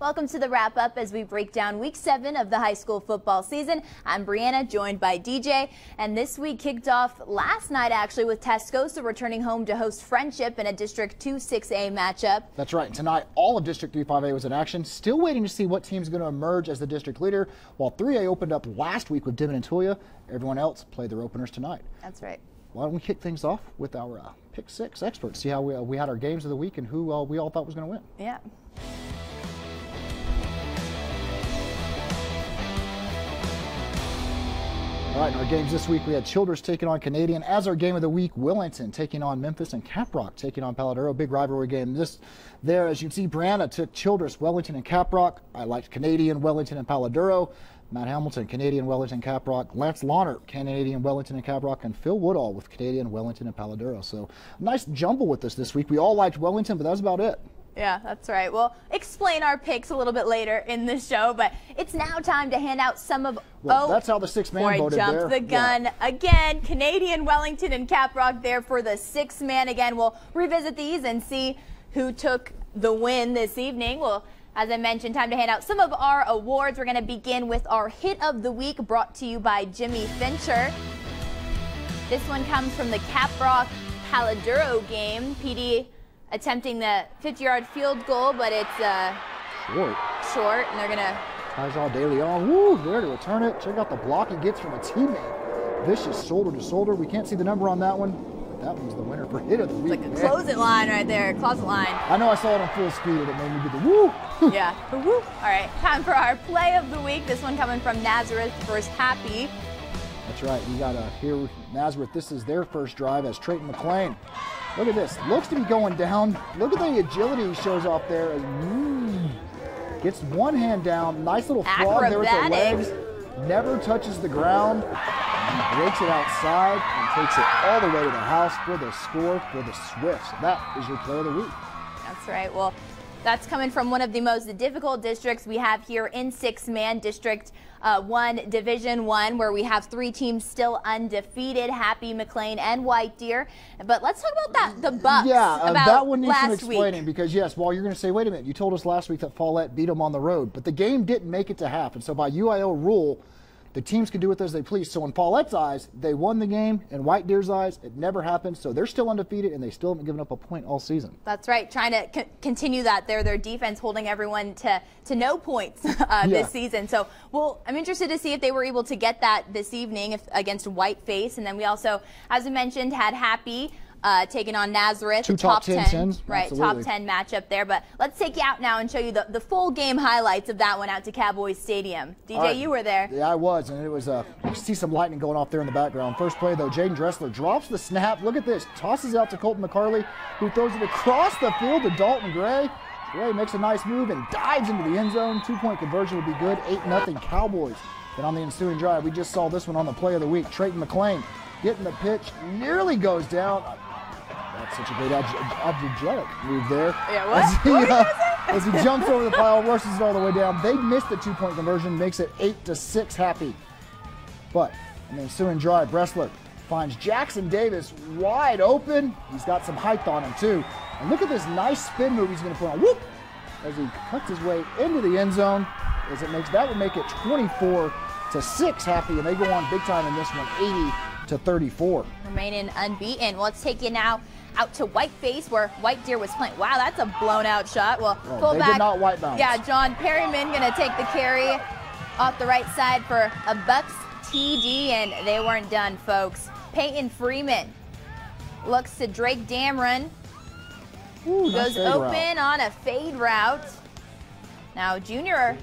Welcome to the wrap-up as we break down Week 7 of the high school football season. I'm Brianna, joined by DJ, and this week kicked off last night actually with Tascosa returning home to host Friendship in a District 2-6A matchup. That's right. Tonight, all of District 3-5A was in action. Still waiting to see what team's going to emerge as the district leader. While 3A opened up last week with Dimon and Tulia, everyone else played their openers tonight. That's right. Why don't we kick things off with our Pick 6 experts, see how we had our games of the week and who we all thought was going to win. Yeah. All right, in our games this week, we had Childress taking on Canadian. As our game of the week, Willington taking on Memphis and Caprock taking on Paladuro. Big rivalry game. As you can see, Brianna took Childress, Wellington, and Caprock. I liked Canadian, Wellington, and Paladuro. Matt Hamilton, Canadian, Wellington, Caprock. Lance Lawnert, Canadian, Wellington, and Caprock. And Phil Woodall with Canadian, Wellington, and Paladuro. So nice jumble with us this week. We all liked Wellington, but that was about it. Yeah, that's right. We'll explain our picks a little bit later in the show, but it's now time to hand out some of... that's how the six-man voted there. Jumped the gun again. Canadian, Wellington, and Caprock there for the six-man again. We'll revisit these and see who took the win this evening. Well, as I mentioned, time to hand out some of our awards. We're going to begin with our Hit of the Week, brought to you by Jimmy Fincher. This one comes from the Caprock-Paladuro game. PD attempting the 50-yard field goal, but it's short, and they're going to... Tajal De Leon, woo, there to return it. Check out the block he gets from a teammate. Vicious shoulder to shoulder. We can't see the number on that one, but that one's the winner for Hit of the Week. It's like a closet line right there, closet line. I know I saw it on full speed, and it made me do the woo. Yeah, the woo. All right, time for our Play of the Week. This one coming from Nazareth versus Happy. That's right, you got here Nazareth. This is their first drive as Trayton McLean. Look at this. Looks to be going down. Look at the agility he shows off there. Gets one hand down. Nice little frog there with the legs. Never touches the ground. And breaks it outside and takes it all the way to the house for the score for the Swifts. That is your Play of the Week. That's right. Well, that's coming from one of the most difficult districts we have here in six-man District 1, Division 1, where we have three teams still undefeated, Happy, McLean, and White Deer. But let's talk about the Bucks. Yeah, that one needs some explaining because, yes, while you're going to say, wait a minute, you told us last week that Follett beat them on the road, but the game didn't make it to half. And so by UIL rule, the teams can do with it as they please. So in Follett's eyes, they won the game. In White Deer's eyes, it never happened. So they're still undefeated, and they still haven't given up a point all season. That's right. Trying to continue that. Their defense holding everyone to no points this season. So I'm interested to see if they were able to get that this evening against Whiteface. And then we also, as I mentioned, had Happy taking on Nazareth. Two top 10. Right, absolutely. top 10 matchup there. But let's take you out now and show you the full game highlights of that one out to Cowboys Stadium. DJ, right. You were there. Yeah, I was, and it was, you see some lightning going off there in the background. First play, though, Jaden Dressler drops the snap. Look at this. Tosses out to Colton McCarley, who throws it across the field to Dalton Gray. Gray makes a nice move and dives into the end zone. 2-point conversion would be good. 8-0 Cowboys. Then on the ensuing drive, we just saw this one on the Play of the Week. Trayton McLean getting the pitch, nearly goes down. That's such a great athletic move there. Yeah, what? As he jumps over the pile, rushes it all the way down. They missed the 2-point conversion, makes it 8-6 Happy. But in the ensuing drive, Bressler finds Jackson Davis wide open. He's got some height on him too. And look at this nice spin move he's going to put on. Whoop! As he cuts his way into the end zone. That would make it 24-6 Happy, and they go on big time in this one, 80-34. Remaining unbeaten. Well, let's take you now out to Whiteface, where White Deer was playing. Wow, that's a blown out shot. Well, they did not white bounce. Yeah, John Perryman going to take the carry off the right side for a Bucks TD, and they weren't done, folks. Peyton Freeman looks to Drake Damron. Ooh, goes open on a fade route. Now, junior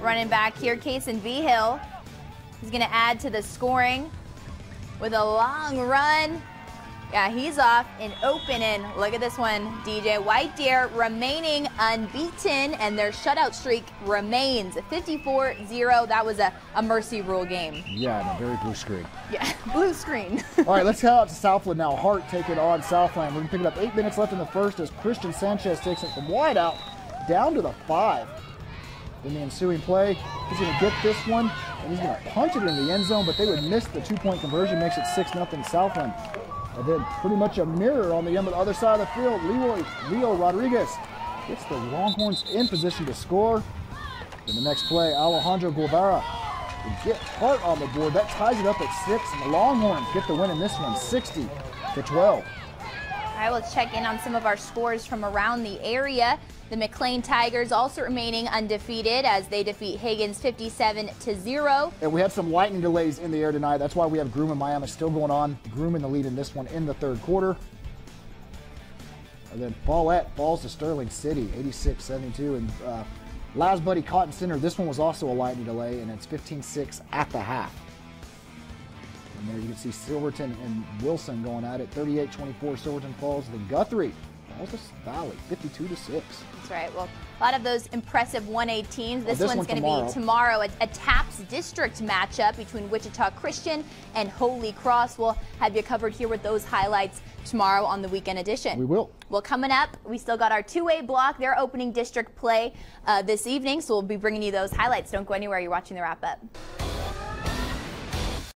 running back here, Kason Vigil, he's going to add to the scoring with a long run. Yeah, he's off and open, and look at this one, DJ. White Deer remaining unbeaten, and their shutout streak remains 54-0. That was a mercy rule game. Yeah, and a very blue screen. Yeah, blue screen. All right, let's head out to Southland now. Hart taking on Southland. We're going to pick it up 8 minutes left in the first as Christian Sanchez takes it from wide out down to the 5. In the ensuing play, he's going to get this one, and he's going to punch it in the end zone, but they would miss the 2-point conversion, makes it 6-0 Southland. And then pretty much a mirror on the other side of the field. Leo Rodriguez gets the Longhorns in position to score. In the next play, Alejandro Guevara will get Hart on the board. That ties it up at 6, and the Longhorns get the win in this one, 60-12. All right, let's check in on some of our scores from around the area. The McLean Tigers also remaining undefeated as they defeat Higgins 57-0. And we had some lightning delays in the air tonight. That's why we have Groom and Miami still going on. Groom in the lead in this one in the third quarter. And then Paulette falls to Sterling City, 86-72. And Laz Buddy Cotton Center, this one was also a lightning delay, and it's 15-6 at the half. And there you can see Silverton and Wilson going at it, 38-24. Silverton falls to Guthrie. Falls to Valley, 52-6. That's right. Well, a lot of those impressive 118s. This one's going to be tomorrow. A TAPS district matchup between Wichita Christian and Holy Cross. We'll have you covered here with those highlights tomorrow on the weekend edition. We will. Well, coming up, we still got our 2A block. They're opening district play this evening, so we'll be bringing you those highlights. Don't go anywhere. You're watching the wrap-up.